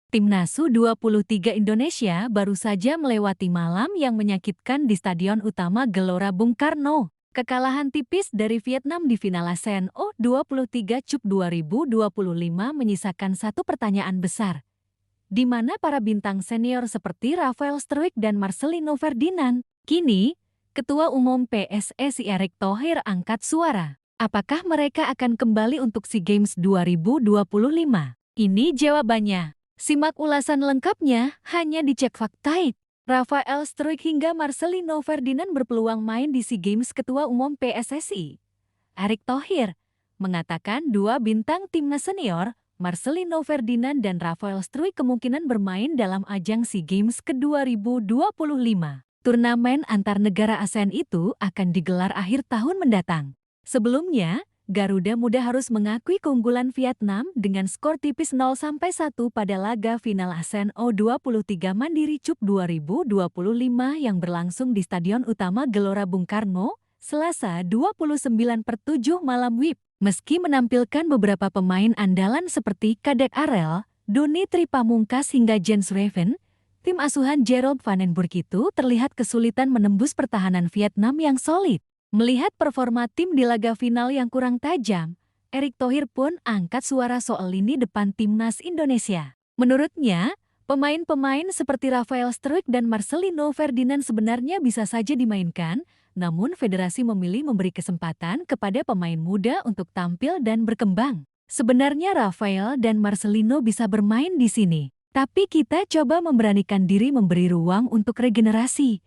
Timnas U23 Indonesia baru saja melewati malam yang menyakitkan di Stadion Utama Gelora Bung Karno. Kekalahan tipis dari Vietnam di final ASEAN U23 Cup 2025 menyisakan satu pertanyaan besar. Di mana para bintang senior seperti Rafael Struijk dan Marcelino Ferdinand? Kini, Ketua Umum PSSI Erick Thohir angkat suara. Apakah mereka akan kembali untuk SEA Games 2025? Ini jawabannya. Simak ulasan lengkapnya hanya di Cek Fakta. Rafael Struijk hingga Marcelino Ferdinand berpeluang main di SEA Games. Ketua Umum PSSI Erick Thohir mengatakan dua bintang timnas senior, Marcelino Ferdinand dan Rafael Struijk kemungkinan bermain dalam ajang SEA Games ke-2025. Turnamen antar negara ASEAN itu akan digelar akhir tahun mendatang. Sebelumnya, Garuda Muda harus mengakui keunggulan Vietnam dengan skor tipis 0-1 pada laga final ASEAN U23 Mandiri Cup 2025 yang berlangsung di Stadion Utama Gelora Bung Karno, Selasa 29/7 malam WIB. Meski menampilkan beberapa pemain andalan seperti Kadek Arel, Doni Tripamungkas hingga Jens Raven, tim asuhan Jeroen van den Burg itu terlihat kesulitan menembus pertahanan Vietnam yang solid. Melihat performa tim di laga final yang kurang tajam, Erick Thohir pun angkat suara soal lini depan timnas Indonesia. Menurutnya, pemain-pemain seperti Rafael Struijk dan Marcelino Ferdinand sebenarnya bisa saja dimainkan, namun federasi memilih memberi kesempatan kepada pemain muda untuk tampil dan berkembang. Sebenarnya Rafael dan Marcelino bisa bermain di sini, tapi kita coba memberanikan diri memberi ruang untuk regenerasi,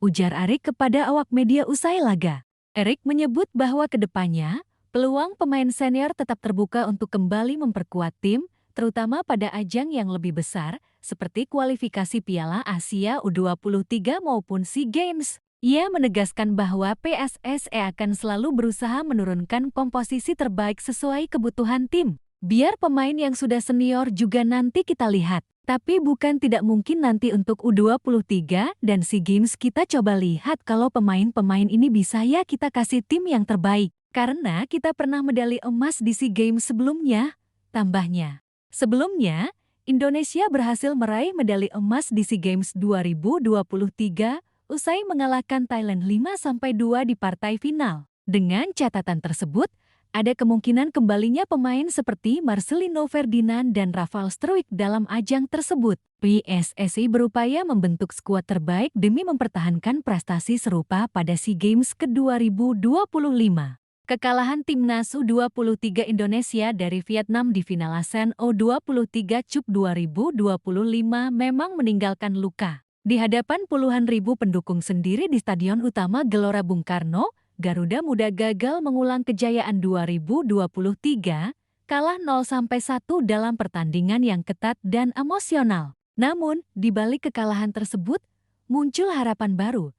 ujar Erick kepada awak media usai laga. Erick menyebut bahwa kedepannya, peluang pemain senior tetap terbuka untuk kembali memperkuat tim, terutama pada ajang yang lebih besar, seperti kualifikasi Piala Asia U23 maupun SEA Games. Ia menegaskan bahwa PSSI akan selalu berusaha menurunkan komposisi terbaik sesuai kebutuhan tim. Biar pemain yang sudah senior juga nanti kita lihat. Tapi bukan tidak mungkin nanti untuk U23 dan SEA Games kita coba lihat kalau pemain-pemain ini bisa ya kita kasih tim yang terbaik. Karena kita pernah medali emas di SEA Games sebelumnya, tambahnya. Sebelumnya, Indonesia berhasil meraih medali emas di SEA Games 2023 usai mengalahkan Thailand 5-2 di partai final. Dengan catatan tersebut, ada kemungkinan kembalinya pemain seperti Marcelino Ferdinand dan Rafael Struijk dalam ajang tersebut. PSSI berupaya membentuk skuad terbaik demi mempertahankan prestasi serupa pada SEA Games ke-2025. Kekalahan timnas U23 Indonesia dari Vietnam di final ASEAN U23 Cup 2025 memang meninggalkan luka. Di hadapan puluhan ribu pendukung sendiri di Stadion Utama Gelora Bung Karno, Garuda Muda gagal mengulang kejayaan 2023, kalah 0-1 dalam pertandingan yang ketat dan emosional. Namun, di balik kekalahan tersebut, muncul harapan baru.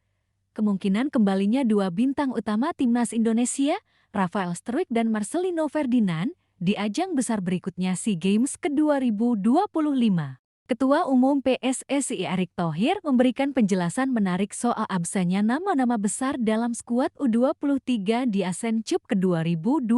Kemungkinan kembalinya dua bintang utama timnas Indonesia, Rafael Struijk dan Marcelino Ferdinand, di ajang besar berikutnya SEA Games ke-2025. Ketua Umum PSSI Erick Thohir memberikan penjelasan menarik soal absennya nama-nama besar dalam skuad U23 di ASEAN Cup ke-2025.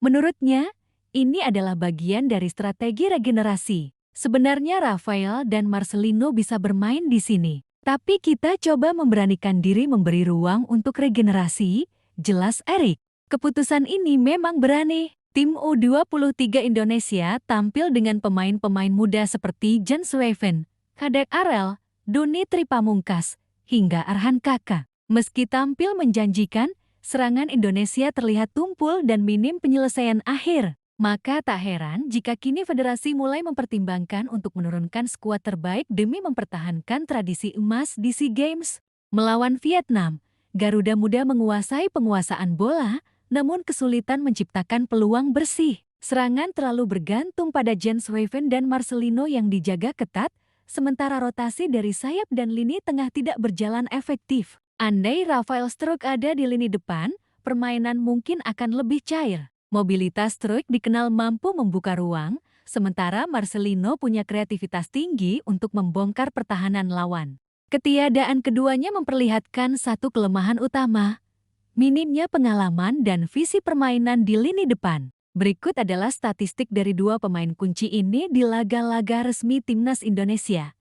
Menurutnya, ini adalah bagian dari strategi regenerasi. Sebenarnya Rafael dan Marcelino bisa bermain di sini, tapi kita coba memberanikan diri memberi ruang untuk regenerasi, jelas Erick. Keputusan ini memang berani. Tim U23 Indonesia tampil dengan pemain-pemain muda seperti Jens Raven, Kadek Arel, Doni Tripamungkas, hingga Arhan Kaka. Meski tampil menjanjikan, serangan Indonesia terlihat tumpul dan minim penyelesaian akhir. Maka tak heran jika kini federasi mulai mempertimbangkan untuk menurunkan skuad terbaik demi mempertahankan tradisi emas di SEA Games. Melawan Vietnam, Garuda Muda menguasai penguasaan bola, namun kesulitan menciptakan peluang bersih. Serangan terlalu bergantung pada Jens Raven dan Marcelino yang dijaga ketat, sementara rotasi dari sayap dan lini tengah tidak berjalan efektif. Andai Rafael Struijk ada di lini depan, permainan mungkin akan lebih cair. Mobilitas Struijk dikenal mampu membuka ruang, sementara Marcelino punya kreativitas tinggi untuk membongkar pertahanan lawan. Ketiadaan keduanya memperlihatkan satu kelemahan utama, minimnya pengalaman dan visi permainan di lini depan. Berikut adalah statistik dari dua pemain kunci ini di laga-laga resmi Timnas Indonesia.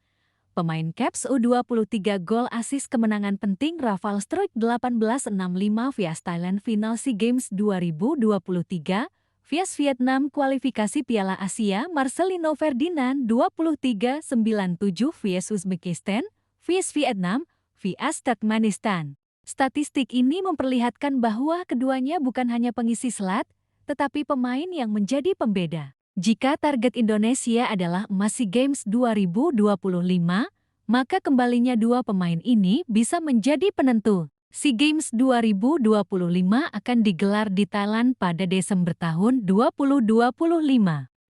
Pemain Caps U23 gol asis kemenangan penting Rafal Struijk 1865 via Thailand Final SEA Games 2023, via Vietnam kualifikasi Piala Asia Marcelino Ferdinand 2397 via Uzbekistan, via Vietnam, via Turkmenistan. Statistik ini memperlihatkan bahwa keduanya bukan hanya pengisi slot, tetapi pemain yang menjadi pembeda. Jika target Indonesia adalah emas SEA Games 2025, maka kembalinya dua pemain ini bisa menjadi penentu. SEA Games 2025 akan digelar di Thailand pada Desember tahun 2025.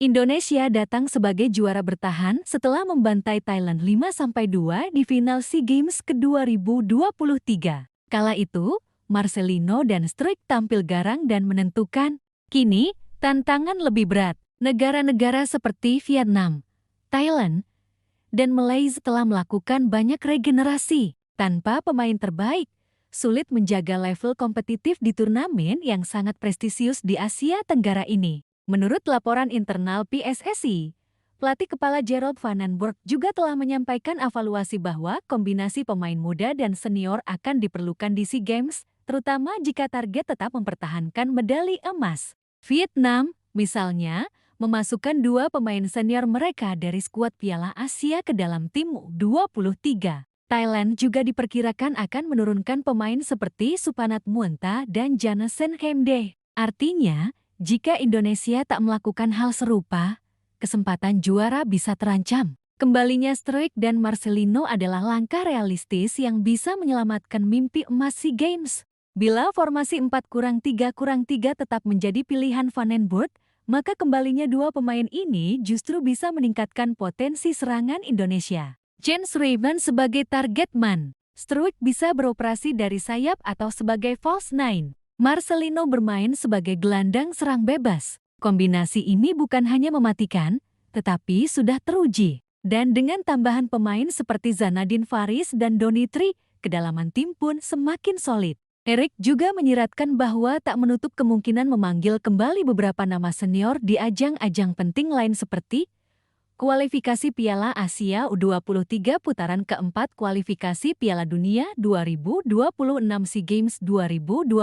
Indonesia datang sebagai juara bertahan setelah membantai Thailand 5-2 di final SEA Games ke-2023. Kala itu, Marcelino dan Struijk tampil garang dan menentukan. Kini, tantangan lebih berat. Negara-negara seperti Vietnam, Thailand, dan Malaysia telah melakukan banyak regenerasi. Tanpa pemain terbaik, sulit menjaga level kompetitif di turnamen yang sangat prestisius di Asia Tenggara ini. Menurut laporan internal PSSI, pelatih kepala Gerald van den Burg juga telah menyampaikan evaluasi bahwa kombinasi pemain muda dan senior akan diperlukan di SEA Games, terutama jika target tetap mempertahankan medali emas. Vietnam, misalnya, memasukkan dua pemain senior mereka dari skuad Piala Asia ke dalam tim U23. Thailand juga diperkirakan akan menurunkan pemain seperti Supanat Muonta dan Janesen Hemde. Artinya, jika Indonesia tak melakukan hal serupa, kesempatan juara bisa terancam. Kembalinya Struijk dan Marcelino adalah langkah realistis yang bisa menyelamatkan mimpi emas SEA Games. Bila formasi 4-3-3 tetap menjadi pilihan Van den Burg, maka kembalinya dua pemain ini justru bisa meningkatkan potensi serangan Indonesia. Jens Ruijten sebagai target man, Struijk bisa beroperasi dari sayap atau sebagai false nine. Marcelino bermain sebagai gelandang serang bebas. Kombinasi ini bukan hanya mematikan, tetapi sudah teruji. Dan dengan tambahan pemain seperti Zanadin Faris dan Donny Tri, kedalaman tim pun semakin solid. Erik juga menyiratkan bahwa tak menutup kemungkinan memanggil kembali beberapa nama senior di ajang-ajang penting lain seperti kualifikasi Piala Asia U23 putaran keempat kualifikasi Piala Dunia 2026 SEA Games 2025.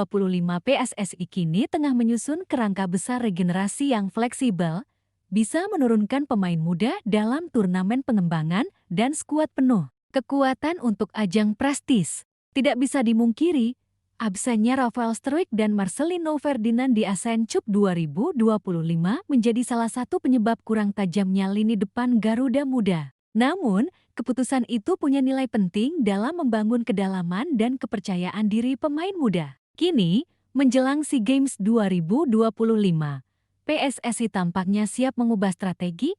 PSSI kini tengah menyusun kerangka besar regenerasi yang fleksibel, bisa menurunkan pemain muda dalam turnamen pengembangan dan skuad penuh. Kekuatan untuk ajang prestis. Tidak bisa dimungkiri, absennya Rafal Struijk dan Marcelino Ferdinand di ASEAN Cup 2025 menjadi salah satu penyebab kurang tajamnya lini depan Garuda Muda. Namun, keputusan itu punya nilai penting dalam membangun kedalaman dan kepercayaan diri pemain muda. Kini, menjelang SEA Games 2025, PSSI tampaknya siap mengubah strategi,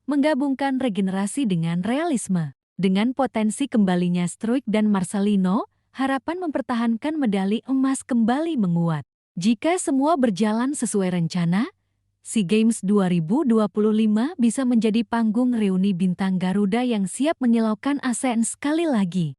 menggabungkan regenerasi dengan realisme. Dengan potensi kembalinya Struijk dan Marcelino, harapan mempertahankan medali emas kembali menguat. Jika semua berjalan sesuai rencana, SEA Games 2025 bisa menjadi panggung reuni bintang Garuda yang siap menyilaukan ASEAN sekali lagi.